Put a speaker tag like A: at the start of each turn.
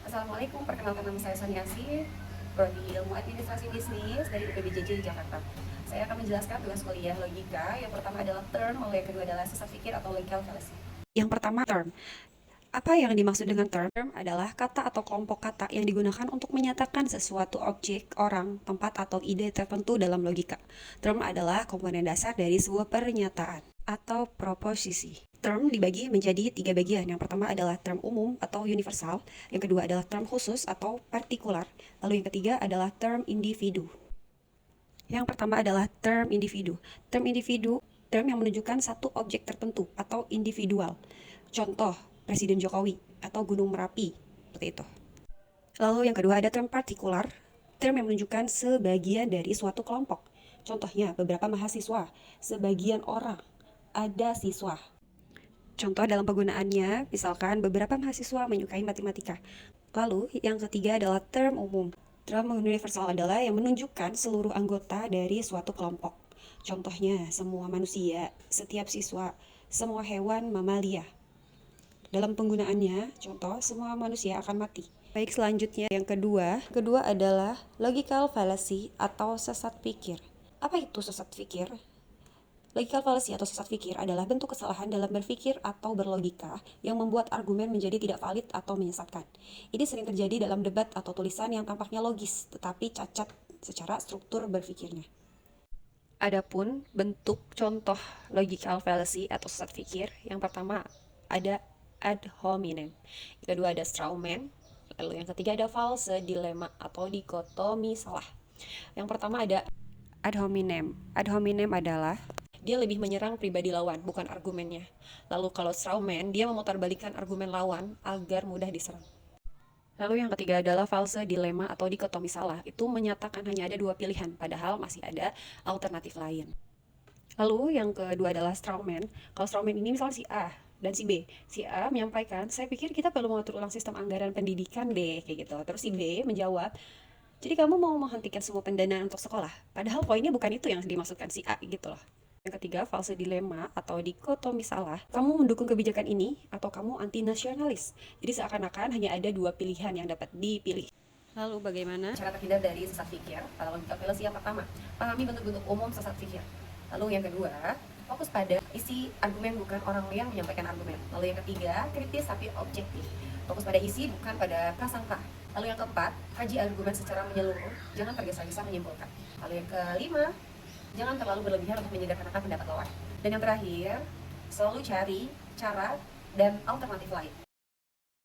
A: Assalamualaikum, perkenalkan nama saya Soniasi, Prodi Ilmu Administrasi Bisnis dari UPBJJ Jakarta. Saya akan menjelaskan tugas kuliah logika. Yang pertama adalah term, lalu yang kedua adalah sesat pikir atau logical fallacy. Yang pertama term. Apa yang dimaksud dengan term? Term adalah kata atau kelompok kata yang digunakan untuk menyatakan sesuatu objek, orang, tempat, atau ide tertentu dalam logika. Term adalah komponen dasar dari sebuah pernyataan atau proposisi. Term dibagi menjadi 3 bagian. Yang pertama adalah term umum atau universal, yang kedua adalah term khusus atau partikular, lalu yang ketiga adalah term individu. Yang pertama adalah term individu. Term individu, term yang menunjukkan satu objek tertentu atau individual. Contoh, Presiden Jokowi atau Gunung Merapi, seperti itu. Lalu yang kedua ada term partikular, term yang menunjukkan sebagian dari suatu kelompok. Contohnya, beberapa mahasiswa, sebagian orang, ada siswa. Contoh dalam penggunaannya, misalkan beberapa mahasiswa menyukai matematika. Lalu yang ketiga adalah term umum. Term universal adalah yang menunjukkan seluruh anggota dari suatu kelompok. Contohnya, semua manusia, setiap siswa, semua hewan mamalia. Dalam penggunaannya, contoh, semua manusia akan mati. Baik, selanjutnya yang kedua adalah logical fallacy atau sesat pikir. Apa itu sesat pikir? Logical fallacy atau sesat pikir adalah bentuk kesalahan dalam berpikir atau berlogika yang membuat argumen menjadi tidak valid atau menyesatkan. Ini sering terjadi dalam debat atau tulisan yang tampaknya logis, tetapi cacat secara struktur berpikirnya. Adapun bentuk contoh logical fallacy atau sesat pikir, yang pertama ada ad hominem, yang kedua ada straw man, lalu yang ketiga ada false dilemma atau dikotomi salah. Yang pertama ada ad hominem. Ad hominem adalah dia lebih menyerang pribadi lawan, bukan argumennya. Lalu kalau straw man, dia memutarbalikkan argumen lawan agar mudah diserang. Lalu yang ketiga adalah false dilemma atau dikotomi salah. Itu menyatakan hanya ada dua pilihan, padahal masih ada alternatif lain. Lalu yang kedua adalah straw man. Kalau straw man ini misalnya si A dan si B. Si A menyampaikan, saya pikir kita perlu mengatur ulang sistem anggaran pendidikan deh, kayak gitu. Terus si B menjawab, jadi kamu mau menghentikan semua pendanaan untuk sekolah? Padahal poinnya bukan itu yang dimaksudkan si A gitu loh. Yang ketiga, false dilemma atau dikotomi salah. Kamu mendukung kebijakan ini atau kamu anti nasionalis. Jadi seakan-akan hanya ada dua pilihan yang dapat dipilih. Lalu bagaimana cara terhindar dari sesat pikir? Pada logika fallacy yang pertama, pahami bentuk-bentuk umum sesat pikir. Lalu yang kedua, fokus pada isi argumen bukan orang yang menyampaikan argumen. Lalu yang ketiga, kritis tapi objektif. Fokus pada isi bukan pada prasangka. Lalu yang keempat, kaji argumen secara menyeluruh, jangan tergesa-gesa menyimpulkan. Lalu yang kelima, jangan terlalu berlebihan untuk menyederhanakan pendapat lawan. Dan yang terakhir, selalu cari cara dan alternatif lain.